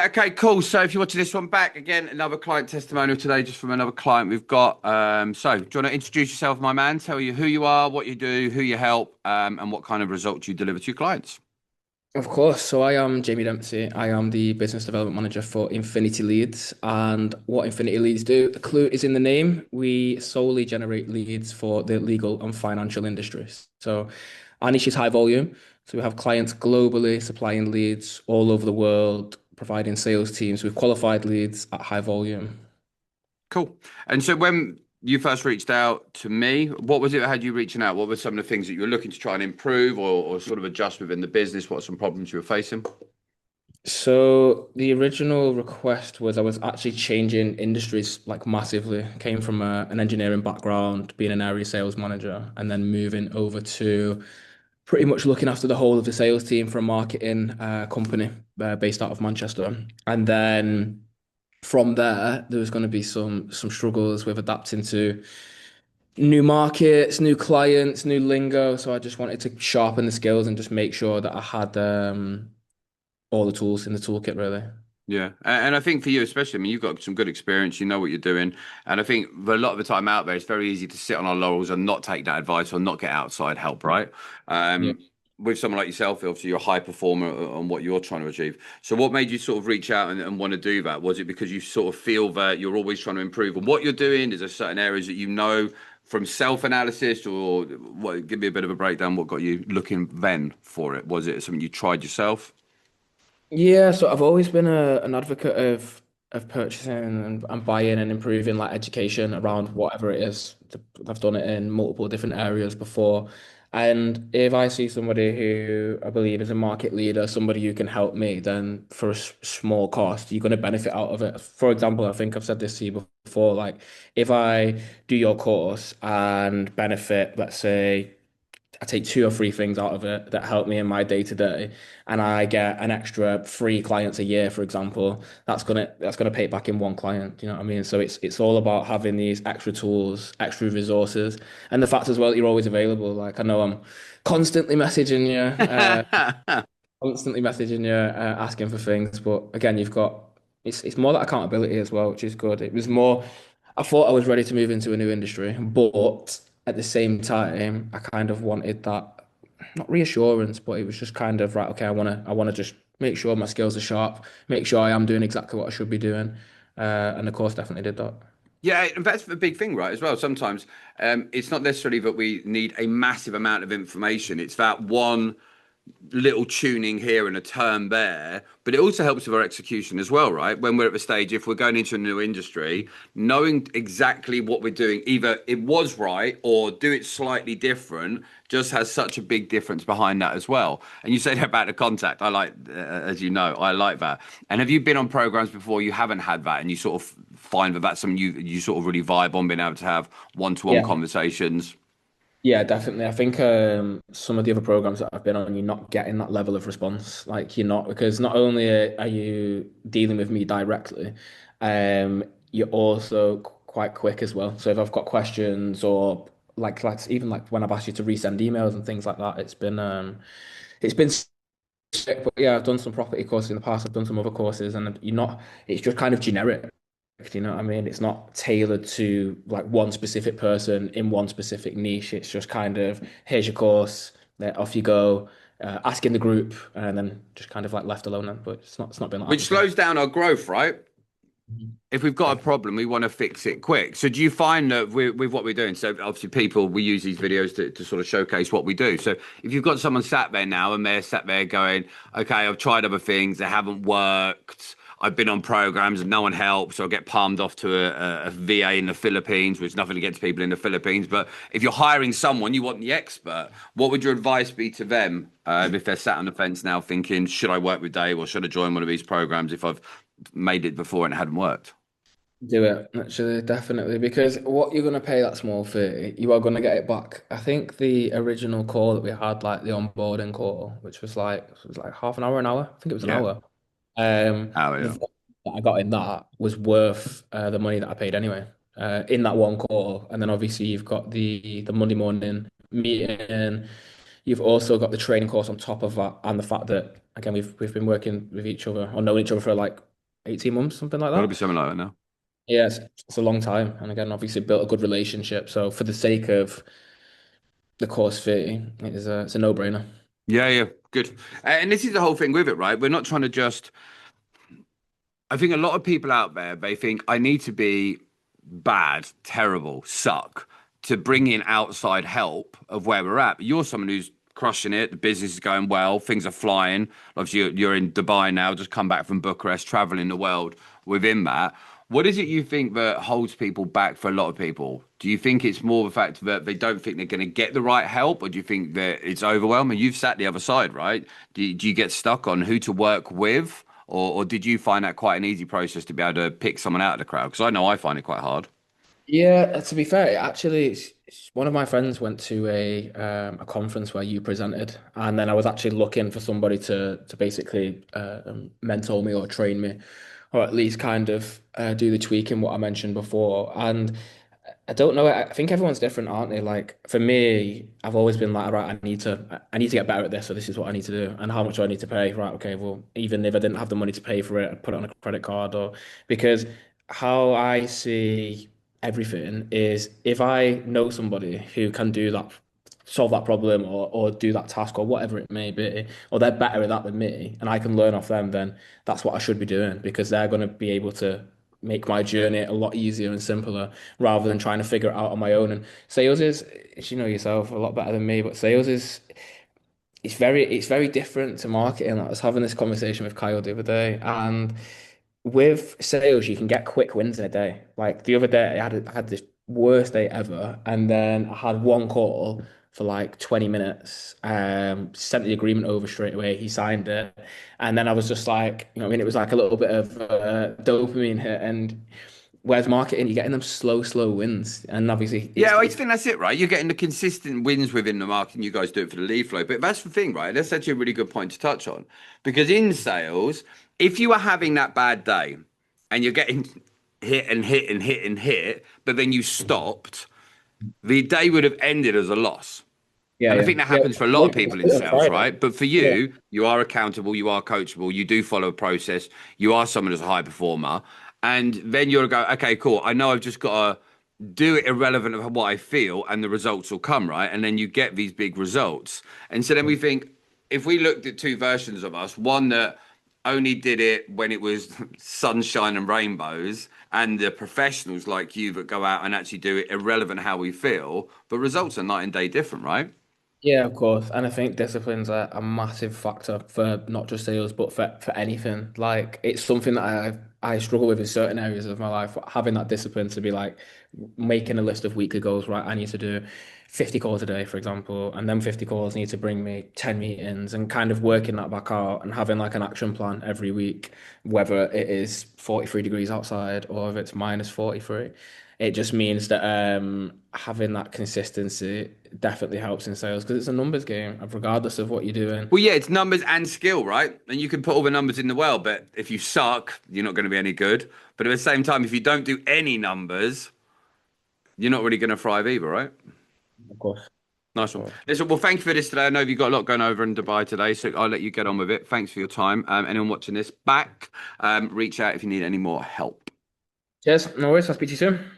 Okay, cool. So if you're watching this one back, again, another client testimonial today, just from another client we've got. So do you want to introduce yourself, my man? Tell you who you are, what you do, who you help, and what kind of results you deliver to your clients. Of course. So I am Jamie Dempsey. I am the business development manager for Infinity Leads. And what Infinity Leads do, the clue is in the name. We solely generate leads for the legal and financial industries. So our niche is high volume. So we have clients globally supplying leads all over the world, providing sales teams with qualified leads at high volume. Cool. And so when you first reached out to me, what was it that had you reaching out? What were some of the things that you were looking to try and improve or sort of adjust within the business? What are some problems you were facing? So the original request was I was actually changing industries like massively. Came from an engineering background, being an area sales manager, and then moving over to pretty much looking after the whole of the sales team for a marketing company based out of Manchester. And then from there was going to be some struggles with adapting to new markets, new clients, new lingo. So I just wanted to sharpen the skills and just make sure that I had all the tools in the toolkit, really. Yeah, and I think for you especially, I mean, you've got some good experience, you know what you're doing, and I think a lot of the time out there, it's very easy to sit on our laurels and not take that advice or not get outside help, right? Yeah. With someone like yourself, obviously you're a high performer on what you're trying to achieve. So, what made you sort of reach out and want to do that? Was it because you sort of feel that you're always trying to improve on what you're doing? Is there certain areas that you know from self-analysis, or what? Give me a bit of a breakdown. What got you looking then for it? Was it something you tried yourself? Yeah, so I've always been an advocate of purchasing and buying and improving like education around whatever it is. I've done it in multiple different areas before. And if I see somebody who I believe is a market leader, somebody who can help me, then for a small cost, you're going to benefit out of it. For example, I think I've said this to you before, like if I do your course and benefit, let's say I take two or three things out of it that help me in my day to day, and I get an extra three clients a year, for example, that's gonna pay it back in one client. You know what I mean? So it's all about having these extra tools, extra resources, and the fact as well that you're always available. Like I know I'm constantly messaging you, asking for things, but again, you've got it's more that accountability as well, which is good. It was more. I thought I was ready to move into a new industry, but at the same time, I kind of wanted that, not reassurance, but it was just kind of right, okay, I wanna just make sure my skills are sharp, make sure I am doing exactly what I should be doing. And the course definitely did that. Yeah, and that's the big thing, right? As well, sometimes it's not necessarily that we need a massive amount of information. It's that one little tuning here and a turn there, but it also helps with our execution as well, right? When we're at the stage, if we're going into a new industry, knowing exactly what we're doing, either it was right or do it slightly different, just has such a big difference behind that as well. And you said about the contact, I like, as you know, I like that. And have you been on programs before you haven't had that, and you sort of find that that's something you sort of really vibe on being able to have one-to-one Yeah. conversations? Yeah, definitely. I think some of the other programs that I've been on, you're not getting that level of response. Like you're not, because not only are you dealing with me directly, you're also quite quick as well. So if I've got questions or like even like when I've asked you to resend emails and things like that, it's been sick. But yeah, I've done some property courses in the past. I've done some other courses, and you're not. It's just kind of generic. You know what I mean? It's not tailored to like one specific person in one specific niche. It's just kind of here's your course, then off you go, ask in the group, and then just kind of like left alone. Then, but it's not been like that Which before. slows down our growth, right? Mhm. If we've got a Definitely. problem, we want to fix it quick. So do you find that with what we're doing, so obviously people, we use these videos to sort of showcase what we do. So if you've got someone sat there now and they're sat there going, okay, I've tried other things, they haven't worked. I've been on programs and no one helps, so I get palmed off to a VA in the Philippines, which is nothing against people in the Philippines. But if you're hiring someone, you want the expert. What would your advice be to them if they're sat on the fence now thinking, should I work with Dave or should I join one of these programs if I've made it before and it hadn't worked? Do it, actually, definitely, because what you're going to pay that small fee, you are going to get it back. I think the original call that we had, like the onboarding call, which was like half an hour. I think it was an Yeah. hour. Oh, The yeah. value that I got in that was worth the money that I paid anyway, in that one call. And then obviously you've got the Monday morning meeting. You've also got the training course on top of that, and the fact that again we've been working with each other or known each other for like 18 months, something like Got to be that. something like that now. Yeah, it's a long time. And again, obviously built a good relationship. So for the sake of the course fee, it's a no-brainer. Yeah, yeah, good. And this is the whole thing with it, right? We're not trying to just. I think a lot of people out there, they think I need to be bad, terrible, suck to bring in outside help of where we're at. But you're someone who's crushing it. The business is going well. Things are flying. Obviously, you're in Dubai now, just come back from Bucharest, traveling the world within that. What is it you think that holds people back for a lot of people? Do you think it's more the fact that they don't think they're going to get the right help, or do you think that it's overwhelming? You've sat the other side, right? Do you get stuck on who to work with? Or did you find that quite an easy process to be able to pick someone out of the crowd? Because I know I find it quite hard. Yeah, to be fair, actually, one of my friends went to a conference where you presented, and then I was actually looking for somebody to basically mentor me or train me, or at least kind of do the tweaking what I mentioned before. And I don't know. I think everyone's different, aren't they? Like for me, I've always been like, right, I need to get better at this, so this is what I need to do. And how much do I need to pay? Right, okay, well, even if I didn't have the money to pay for it, I'd put it on a credit card or because how I see everything is if I know somebody who can do that, solve that problem or do that task or whatever it may be, or they're better at that than me, and I can learn off them, then that's what I should be doing because they're going to be able to make my journey a lot easier and simpler rather than trying to figure it out on my own. And sales is, as you know yourself, a lot better than me, but sales is it's very different to marketing. I was having this conversation with Kyle the other day, and with sales, you can get quick wins in a day. Like the other day, I had this worst day ever, and then I had one call for like 20 minutes. Sent the agreement over straight away. He signed it, and then I was just like, I mean, it was like a little bit of dopamine hit. And whereas marketing, you're getting them slow, slow wins, and obviously, Yeah, I think that's it, right? You're getting the consistent wins within the market, and you guys do it for the lead flow. But that's the thing, right? That's actually a really good point to touch on. Because in sales, if you are having that bad day and you're getting hit and hit and hit and hit, but then you stopped, the day would have ended as a loss. yeah, And I yeah, think that yeah. happens for a lot of It's people in good on a sales, Friday. right? But for Yeah. you, you are accountable, you are coachable, you do follow a process, you are someone who's a high performer. And then you'll go, okay, cool. I know I've just got to do it irrelevant of what I feel, and the results will come, right? And then you get these big results. And so then we think if we looked at two versions of us, one that only did it when it was sunshine and rainbows, and the professionals like you that go out and actually do it irrelevant how we feel, but results are night and day different, right? Yeah, of course. And I think discipline's a massive factor for not just sales, but for anything. Like it's something that I struggle with in certain areas of my life. Having that discipline to be like making a list of weekly goals, right? I need to do 50 calls a day, for example, and then 50 calls need to bring me 10 meetings and kind of working that back out and having like an action plan every week, whether it is 43 degrees outside or if it's minus 43. It just means that having that consistency definitely helps in sales because it's a numbers game, regardless of what you're doing. Well, yeah, it's numbers and skill, right? And you can put all the numbers in the world, but if you suck, you're not going to be any good. But at the same time, if you don't do any numbers, you're not really going to thrive either, right? Of course. Nice Of one. course. Listen, well, thank you for this today. I know you've got a lot going over in Dubai today, so I'll let you get on with it. Thanks for your time. Anyone watching this back, reach out if you need any more help. Cheers. No worries. I'll speak to you soon.